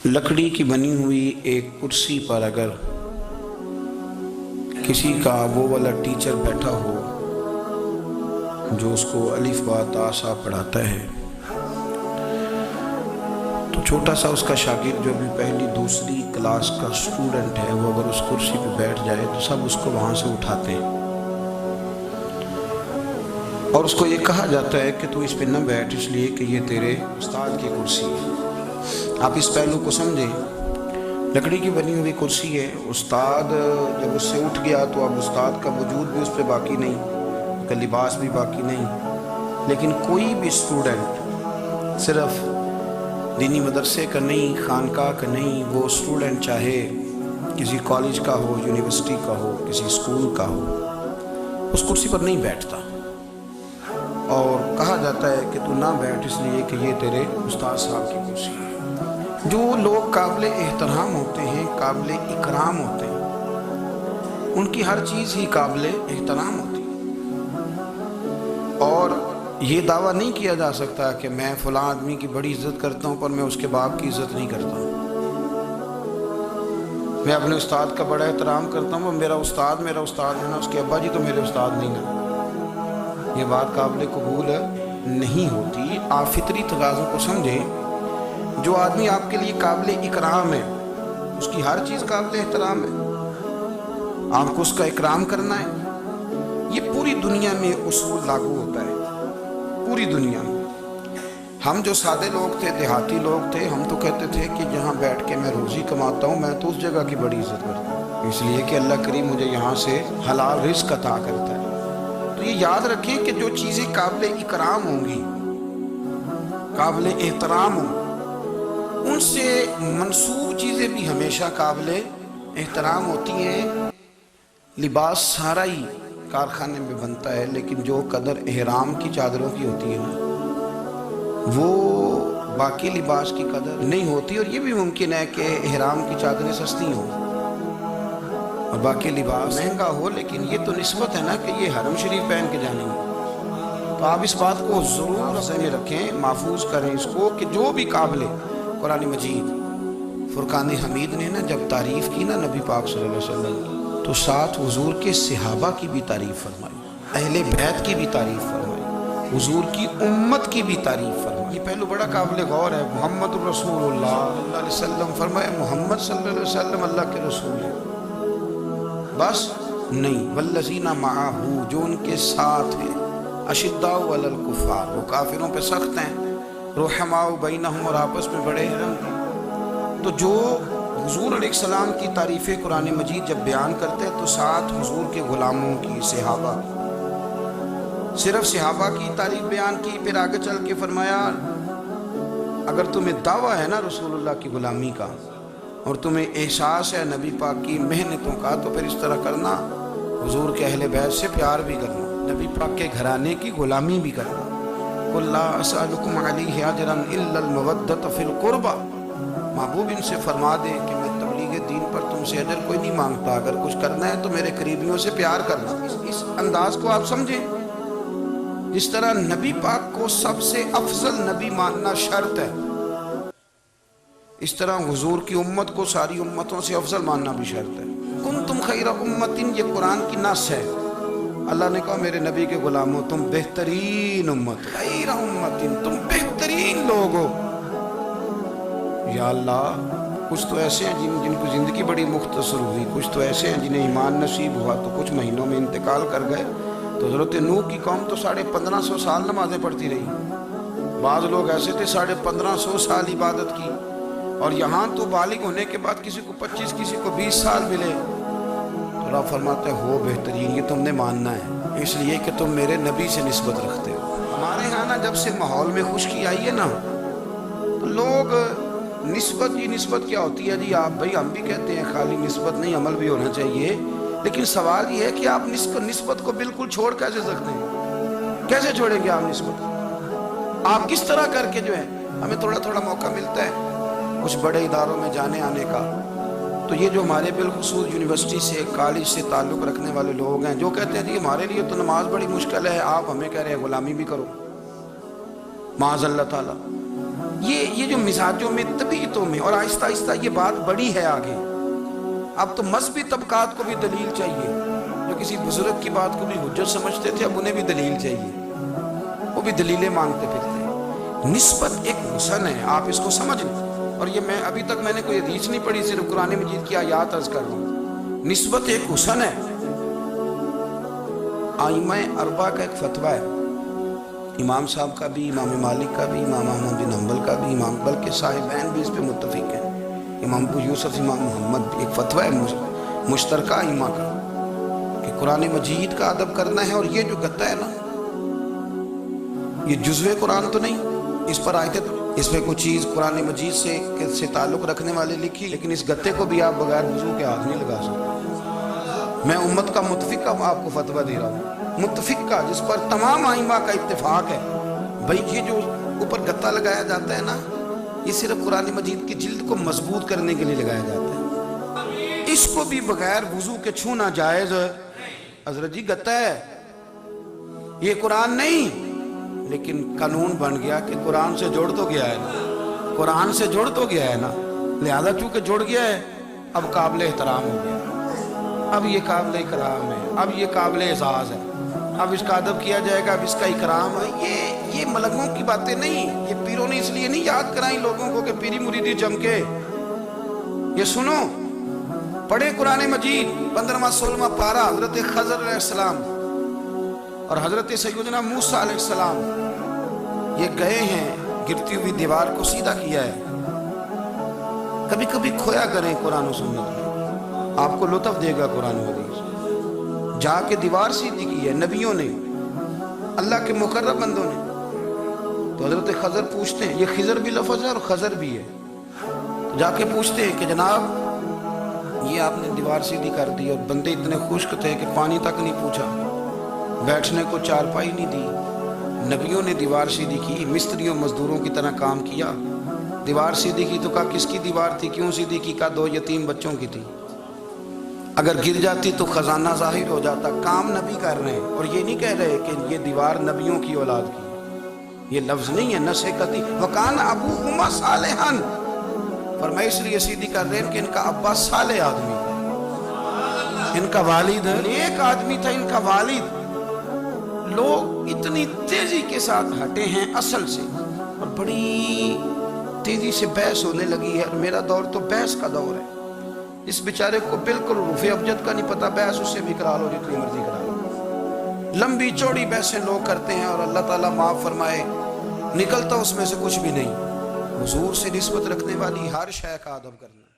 लकड़ी की बनी हुई एक कुर्सी पर अगर किसी का वो वाला टीचर बैठा हो जो उसको अलिफ बा ता सा पढ़ाता है, तो छोटा सा उसका शागिर्द जो भी पहली दूसरी क्लास का स्टूडेंट है, वो अगर उस कुर्सी पे बैठ जाए तो सब उसको वहाँ से उठाते हैं और उसको ये कहा जाता है कि तू इस पे न बैठ, इसलिए कि ये तेरे उस्ताद की कुर्सी है। आप इस पहलू को समझें। लकड़ी की बनी हुई कुर्सी है, उस्ताद जब उससे उठ गया तो अब उस्ताद का वजूद भी उस पर बाकी नहीं, उसका लिबास भी बाकी नहीं। लेकिन कोई भी स्टूडेंट सिर्फ दीनी मदरसे का नहीं, खानका का नहीं, वो स्टूडेंट चाहे किसी कॉलेज का हो, यूनिवर्सिटी का हो, किसी स्कूल का हो, उस कुर्सी पर नहीं बैठता और कहा जाता है कि तू ना बैठ, इसलिए कि ये तेरे उस्ताद साहब की कुर्सी है। जो लोग काबिल एहतराम होते हैं, काबिल इकराम होते हैं, उनकी हर चीज़ ही काबिल एहतराम होती है और ये दावा नहीं किया जा सकता कि मैं फ़लाँ आदमी की बड़ी इज़्ज़त करता हूँ पर मैं उसके बाप की इज़्ज़त नहीं करता हूँ। मैं अपने उस्ताद का बड़ा एहतराम करता हूँ, मेरा उस्ताद है ना, उसके अब्बा जी तो मेरे उस्ताद नहीं ना। ये बात काबिल कबूल नहीं होती। आप फितरी तकाज़ों को समझें। जो आदमी आपके लिए काबिल इकराम है, उसकी हर चीज़ काबिल एहतराम है, आपको उसका इकराम करना है। ये पूरी दुनिया में उसूल लागू होता है, पूरी दुनिया में। हम जो सादे लोग थे, देहाती लोग थे, हम तो कहते थे कि जहाँ बैठ के मैं रोज़ी कमाता हूँ, मैं तो उस जगह की बड़ी इज्जत करता हूँ, इसलिए कि अल्लाह करीम मुझे यहाँ से हलाल रिज़्क़ अता करता है। तो ये याद रखें कि जो चीज़ें काबिल इकराम होंगी, काबिल एहतराम होंगी, उनसे मंसूब चीज़ें भी हमेशा काबिल एहतराम होती हैं। लिबास सारा ही कारखाने में बनता है, लेकिन जो कदर एहराम की चादरों की होती है ना, वो बाकी लिबास की कदर नहीं होती। और ये भी मुमकिन है कि एहराम की चादरें सस्ती हों और बाकी लिबास महंगा हो, लेकिन ये तो निस्बत है ना कि ये हरम शरीफ पहन के जानेंगे। तो आप इस बात को ज़रूर ज़हन में रखें, महफूज करें इसको कि जो भी काबिल कुरान मजीद फुरकान हमीद ने ना जब तारीफ़ की ना नबी पाक सल्लल्लाहु अलैहि वसल्लम की, तो साथ हुजूर के सहाबा की भी तारीफ़ फरमाई, अहले बैत की भी तारीफ़ फरमाई, हुजूर की उम्मत की भी तारीफ़ फरमाई। ये पहलू बड़ा काबिल गौर है। मोहम्मद रसूलुल्लाह सल्लल्लाहु अलैहि वसल्लम फरमाए, मोहम्मद सल्लल्लाहु अलैहि वसल्लम अल्लाह के रसूल हैं, बस नहीं, वल्लज़ीना मअहू, जो उनके साथ हैं, अशिद्दाउ अलल कुफ़ार, वो काफिरों पे सख्त हैं, रुहमाउ बैनहुम, और आपस में बड़े हैं। तो जो हुजूर अलैहिस्सलाम की तारीफ़ें कुरान मजीद जब बयान करते हैं तो साथ हुजूर के ग़ुलामों की, सहाबा, सिर्फ सहाबा की तारीफ़ बयान की, फिर आगे चल के फरमाया अगर तुम्हें दावा है ना रसूलुल्लाह की ग़ुलामी का और तुम्हें एहसास है नबी पाक की मेहनतों का, तो फिर इस तरह करना, हुजूर के अहले बैत से प्यार भी करना, नबी पाक के घराने की ग़ुलामी भी करना। कुल ला असअलुकुम अलैहि अजरन इल्लल मवद्दत फिल कुर्बा, महबूब इनसे फरमा दे कि मैं तबलीग दीन पर तुमसे अजर कोई नहीं मांगता, अगर कुछ करना है तो मेरे करीबियों से प्यार करना। इस अंदाज को आप समझें। जिस तरह नबी पाक को सबसे अफजल नबी मानना शर्त है, इस तरह हुजूर की उम्मत को सारी उम्मतों से अफजल मानना भी शर्त है। कुंतुम खैरा उम्मतिन, ये कुरान की नस है। अल्लाह ने कहा मेरे नबी के गुलामों, तुम बेहतरीन उम्मत, खैरा उम्मतिन, तुम बेहतरीन लोग हो। या अल्लाह, कुछ तो ऐसे हैं जिनको ज़िंदगी बड़ी मुख्तसर हुई, कुछ तो ऐसे हैं जिन्हें ईमान नसीब हुआ तो कुछ महीनों में इंतकाल कर गए। तो हज़रत नूह की कौम तो 1550 साल नमाज़ें पढ़ती रही। बाज़ लोग ऐसे थे 1550 साल इबादत की, और यहाँ तो बालिग होने के बाद किसी को 25, किसी को 20 साल मिले। तो रब फरमाते हो बेहतरीन, ये तुमने मानना है इसलिए कि तुम मेरे नबी से निस्बत रखते हो। हमारे यहाँ ना जब से माहौल में खुशकी आई है ना, तो लोग निस्बत, ये निस्बत क्या होती है जी? आप भाई, हम भी कहते हैं खाली निस्बत नहीं, अमल भी होना चाहिए, लेकिन सवाल ये है कि आप निस्बत को बिल्कुल छोड़ कैसे सकते हैं? कैसे छोड़ेंगे आप निस्बत? आप किस तरह करके जो है, हमें थोड़ा थोड़ा मौका मिलता है कुछ बड़े इदारों में जाने आने का, तो ये जो हमारे बिलखुसूस यूनिवर्सिटी से, कॉलेज से ताल्लुक़ रखने वाले लोग हैं, जो कहते हैं जी हमारे लिए तो नमाज बड़ी मुश्किल है, आप हमें कह रहे हैं ग़ुलामी भी करो, माज़अल्लाह ताला। یہ جو مزاجوں میں طبیعتوں میں، اور آہستہ آہستہ یہ بات بڑی ہے آگے، اب تو مذہبی طبقات کو بھی دلیل چاہیے، جو کسی بزرگ کی بات کو بھی حجت سمجھتے تھے اب انہیں بھی دلیل چاہیے، وہ بھی دلیلیں مانگتے پھرتے ہیں۔ نسبت ایک حسن ہے، آپ اس کو سمجھ لیں، اور یہ میں ابھی تک میں نے کوئی حدیث نہیں پڑھی، صرف قرآن مجید کی آیات عرض کر رہا ہوں۔ نسبت ایک حسن ہے۔ ائمہ اربعہ کا ایک فتویٰ ہے، امام صاحب کا بھی، امام مالک کا بھی، امام احمد بن حنبل کا بھی، امام بلکہ صاحبین بھی اس پہ متفق ہیں، امام ابو یوسف، امام محمد بھی، ایک فتویٰ ہے مشترکہ ائمہ کا کہ قرآن مجید کا ادب کرنا ہے، اور یہ جو گتا ہے نا، یہ جزوے قرآن تو نہیں، اس پر آیتیں تو اس پہ کوئی چیز قرآن مجید سے تعلق رکھنے والے لکھی، لیکن اس گتے کو بھی آپ بغیر وضو کے ہاتھ نہیں لگا سکتے۔ میں امت کا متفقہ آپ کو فتویٰ دے رہا ہوں، متفقہ جس پر تمام ائمہ کا اتفاق ہے، بھئی یہ جو اوپر گتا لگایا جاتا ہے نا، یہ صرف قرآن مجید کی جلد کو مضبوط کرنے کے لیے لگایا جاتا ہے، اس کو بھی بغیر وضو کے چھونا جائز ہے۔ حضرت جی گتا ہے، یہ قرآن نہیں، لیکن قانون بن گیا کہ قرآن سے جوڑ تو گیا ہے نا، قرآن سے جوڑ تو گیا ہے نا، لہذا چونکہ جوڑ گیا ہے اب قابل احترام ہو گیا، اب یہ قابل اکرام ہے، اب یہ قابل اعزاز ہے، اب اس کا ادب کیا جائے گا، اب اس کا اکرام ہے۔ یہ ملنگوں کی باتیں نہیں، یہ پیروں نے اس لیے نہیں یاد کرائیں لوگوں کو کہ پیری مریدی چمکے۔ یہ سنو، پڑھے قرآن مجید 15واں 16واں پارہ، حضرت خضر علیہ السلام اور حضرت سیدنا موسیٰ علیہ السلام یہ گئے ہیں، گرتی ہوئی دیوار کو سیدھا کیا ہے۔ کبھی کبھی کھویا کریں قرآن و سنت میں، آپ کو لطف دے گا قرآن و حدیث۔ جا کے دیوار سیدھی کی ہے نبیوں نے، اللہ کے مقرب بندوں نے۔ تو حضرت خضر پوچھتے ہیں، یہ خضر بھی لفظ ہے اور خضر بھی ہے، تو جا کے پوچھتے ہیں کہ جناب یہ آپ نے دیوار سیدھی کر دی، اور بندے اتنے خشک تھے کہ پانی تک نہیں پوچھا، بیٹھنے کو چارپائی نہیں دی، نبیوں نے دیوار سیدھی کی، مستریوں مزدوروں کی طرح کام کیا، دیوار سیدھی کی تو کہا کس کی دیوار تھی، کیوں سیدھی کی، کہا 2 یتیم بچوں کی تھی، اگر گر جاتی تو خزانہ ظاہر ہو جاتا۔ کام نبی کر رہے ہیں، اور یہ نہیں کہہ رہے کہ یہ دیوار نبیوں کی اولاد کی، یہ لفظ نہیں ہے، نصیحتی وکان ابوہما صالحا، فرمایا اس لیے سیدھی کر رہے ہیں کہ ان کا ابا صالح آدمی تھا، ان کا والد ایک آدمی تھا، ان کا والد۔ لوگ اتنی تیزی کے ساتھ ہٹے ہیں اصل سے، اور بڑی تیزی سے بحث ہونے لگی ہے، اور میرا دور تو بحث کا دور ہے۔ اس بیچارے کو بالکل رفع ابجد کا نہیں پتا، بحث اس سے بھی کرا لو جتنی مرضی کرا لو، لمبی چوڑی بحثیں لوگ کرتے ہیں، اور اللہ تعالیٰ معاف فرمائے نکلتا اس میں سے کچھ بھی نہیں۔ حضور سے نسبت رکھنے والی ہر شے کا ادب کرنا۔